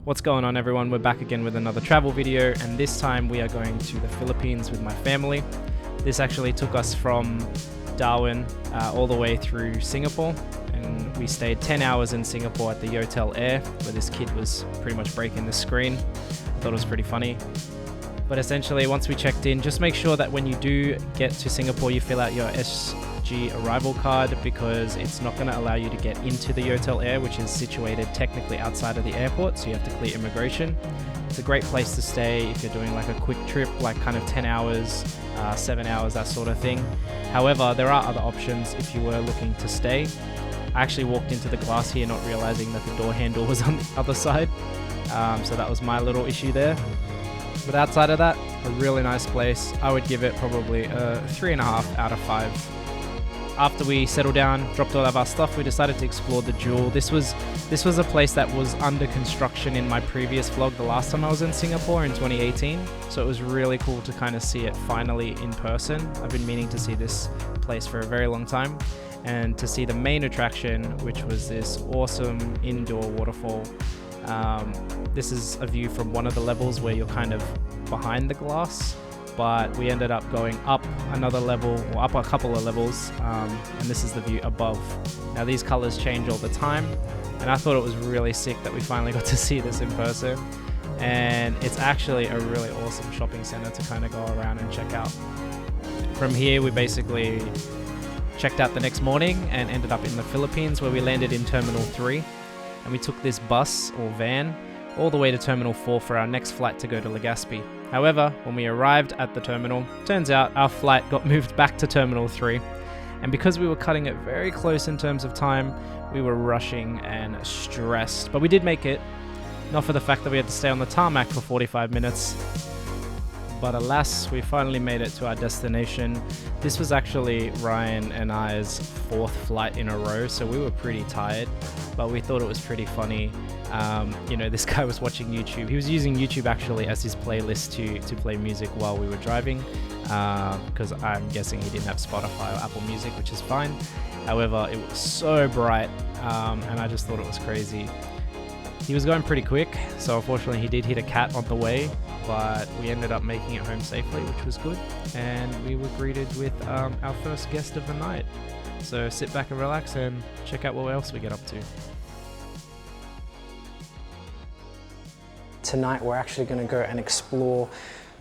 What's going on, everyone? We're back again with another travel video, and this time we are going to the Philippines with my family. This actually took us from Darwin all the way through Singapore, and we stayed 10 hours in Singapore at the Yotel Air, where this kid was pretty much breaking the screen. I thought it was pretty funny. But essentially, once we checked in, just make sure that when you do get to Singapore, you fill out your SG arrival card, because it's not going to allow you to get into the Yotel Air, which is situated technically outside of the airport, so you have to clear immigration. It's a great place to stay if you're doing like a quick trip, like kind of 10 hours, 7 hours, that sort of thing. However, there are other options if you were looking to stay. I actually walked into the glass here not realizing that the door handle was on the other side, so that was my little issue there. But outside of that, a really nice place. I would give it probably a 3.5 out of 5. After we settled down, dropped all of our stuff, we decided to explore the Jewel. This was a place that was under construction in my previous vlog the last time I was in Singapore in 2018. So it was really cool to kind of see it finally in person. I've been meaning to see this place for a very long time, and to see the main attraction, which was this awesome indoor waterfall. This is a view from one of the levels where you're kind of behind the glass, but we ended up going up another level, or up a couple of levels, and this is the view above. Now these colors change all the time, and I thought it was really sick that we finally got to see this in person. And it's actually a really awesome shopping center to kind of go around and check out. From here, we basically checked out the next morning and ended up in the Philippines, where we landed in Terminal 3. And we took this bus or van all the way to Terminal 4 for our next flight to go to Legazpi. However, when we arrived at the terminal, turns out our flight got moved back to Terminal 3. And because we were cutting it very close in terms of time, we were rushing and stressed. But we did make it, not for the fact that we had to stay on the tarmac for 45 minutes. But alas, we finally made it to our destination. This was actually Ryan and I's 4th flight in a row, so we were pretty tired, but we thought it was pretty funny. This guy was watching YouTube. He was using YouTube actually as his playlist to play music while we were driving, because I'm guessing he didn't have Spotify or Apple Music, which is fine. However, it was so bright, and I just thought it was crazy. He was going pretty quick, so unfortunately he did hit a cat on the way, but we ended up making it home safely, which was good, and we were greeted with our first guest of the night. So sit back and relax and check out what else we get up to. Tonight we're actually going to go and explore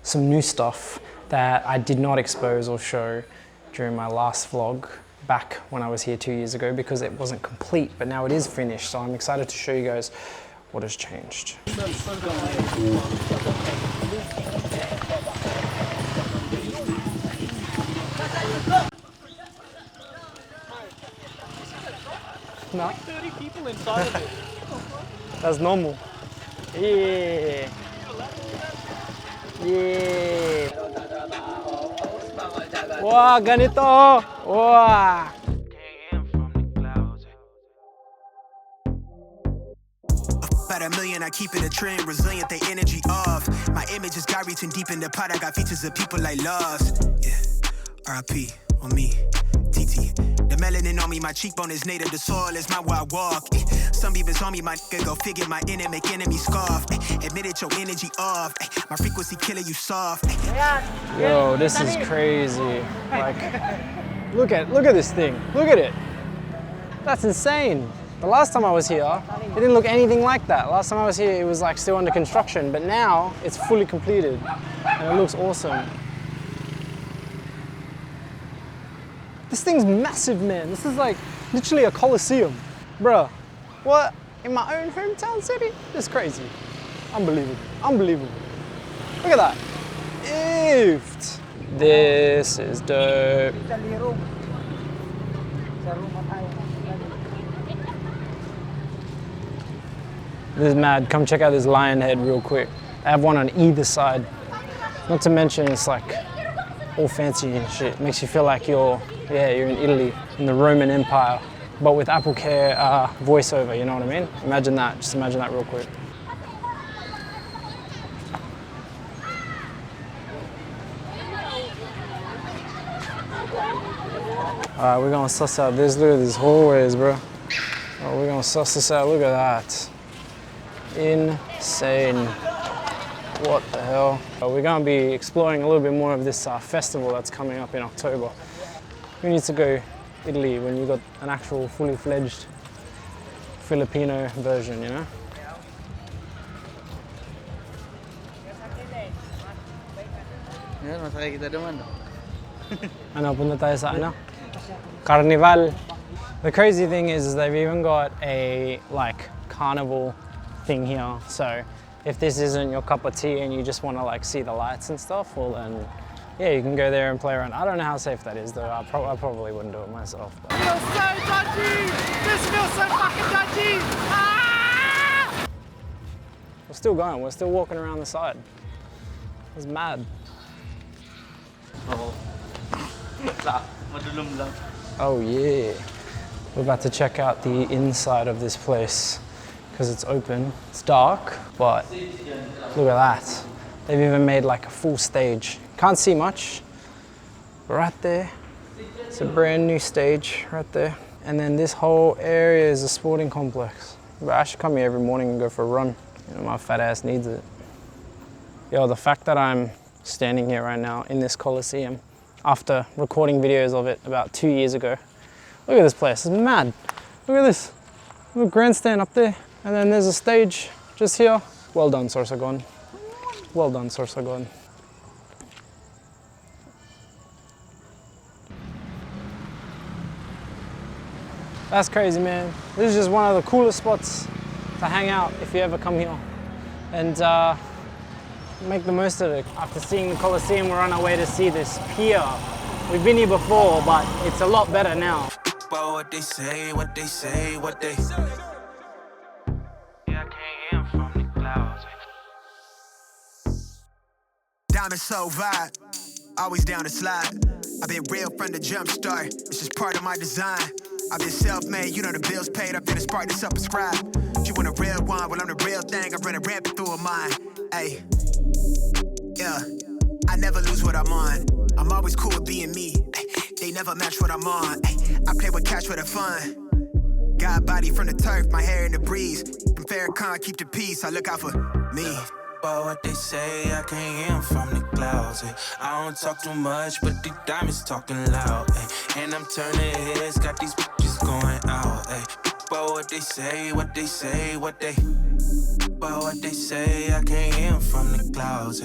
some new stuff that I did not expose or show during my last vlog back when I was here 2 years ago, because it wasn't complete, but now it is finished, so I'm excited to show you guys what has changed. No? 30 people inside of it. That's normal. Yeah. Yeah. Wow, ganito. Wow. About a million, I keep it a trend, resilient, they energy off. My image is God reaching deep in the pot, I got features of people I lost. Yeah, R.I.P. on me, TT. The melanin on me, my cheekbone is native, the soil is my where I walk. Some even on me, my nigga, go figure my enemy, make enemy scoff. Admit it, your energy off. My frequency killer, you soft. Yo, this is crazy. Like, look at this thing. Look at it. That's insane. The last time I was here, it didn't look anything like that. Last time I was here, it was like still under construction, but now it's fully completed and it looks awesome. This thing's massive, man. This is like literally a Coliseum. Bruh, what? In my own hometown city? This is crazy. Unbelievable, unbelievable. Look at that. Oofed. This is dope. This is mad. Come check out this lion head real quick. I have one on either side. Not to mention it's like all fancy and shit. Makes you feel like you're in Italy, in the Roman Empire, but with Apple Care voiceover, you know what I mean? Imagine that, just imagine that real quick. Alright, we're gonna suss out this. Look at these hallways, bro. Oh, we're gonna suss this out. Look at that. Insane. What the hell? We're going to be exploring a little bit more of this festival that's coming up in October. Who needs to go Italy when you got an actual fully fledged Filipino version, you know? Yan, masakay kita naman. Ano, punta tayo sa ano? Carnival. The crazy thing is they've even got a like carnival thing here. So if this isn't your cup of tea and you just want to like see the lights and stuff, well then yeah, you can go there and play around. I don't know how safe that is though. I probably wouldn't do it myself. But. Feels so dodgy! This feels so fucking dodgy! Ah! We're still going. We're still walking around the side. It's mad. Oo. Madulong lang. Oh yeah. We're about to check out the inside of this place because it's open. It's dark, but look at that. They've even made like a full stage. Can't see much, but right there, it's a brand new stage right there. And then this whole area is a sporting complex. But I should come here every morning and go for a run. You know, my fat ass needs it. Yo, the fact that I'm standing here right now in this Coliseum after recording videos of it about 2 years ago. Look at this place, it's mad. Look at this, little grandstand up there. And then there's a stage just here. Well done, Sorsogon. Well done, Sorsogon. That's crazy, man. This is just one of the coolest spots to hang out if you ever come here. And make the most of it. After seeing the Coliseum, we're on our way to see this pier. We've been here before, but it's a lot better now. About what they say, what they say, what they say. Yeah, I can't hear from the clouds. Diamond so vibe, always down to slide. I've been real from the jump start, it's just part of my design. I've been self-made, you know the bills paid, I've been a spark to subscribe. You want a real one, well I'm the real thing, I run a rampant through a mind. Ayy, yeah, I never lose what I'm on. I'm always cool with being me, they never match what I'm on. I play with cash for the fun. God body from the turf, my hair in the breeze. From Farrakhan, keep the peace, I look out for me. But what they say, I can't hear from the clouds. I don't talk too much, but the diamonds talking loud. And I'm turning heads, got these bitches going out. But what they say, what they say, what they. But what they say, I can't hear from the clouds.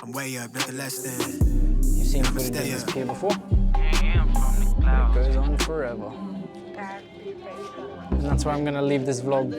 I'm way up, nothing less than. You've seen footage of this pier before? Can't hear from the It clouds. goes on forever. And that's where I'm gonna leave this vlog.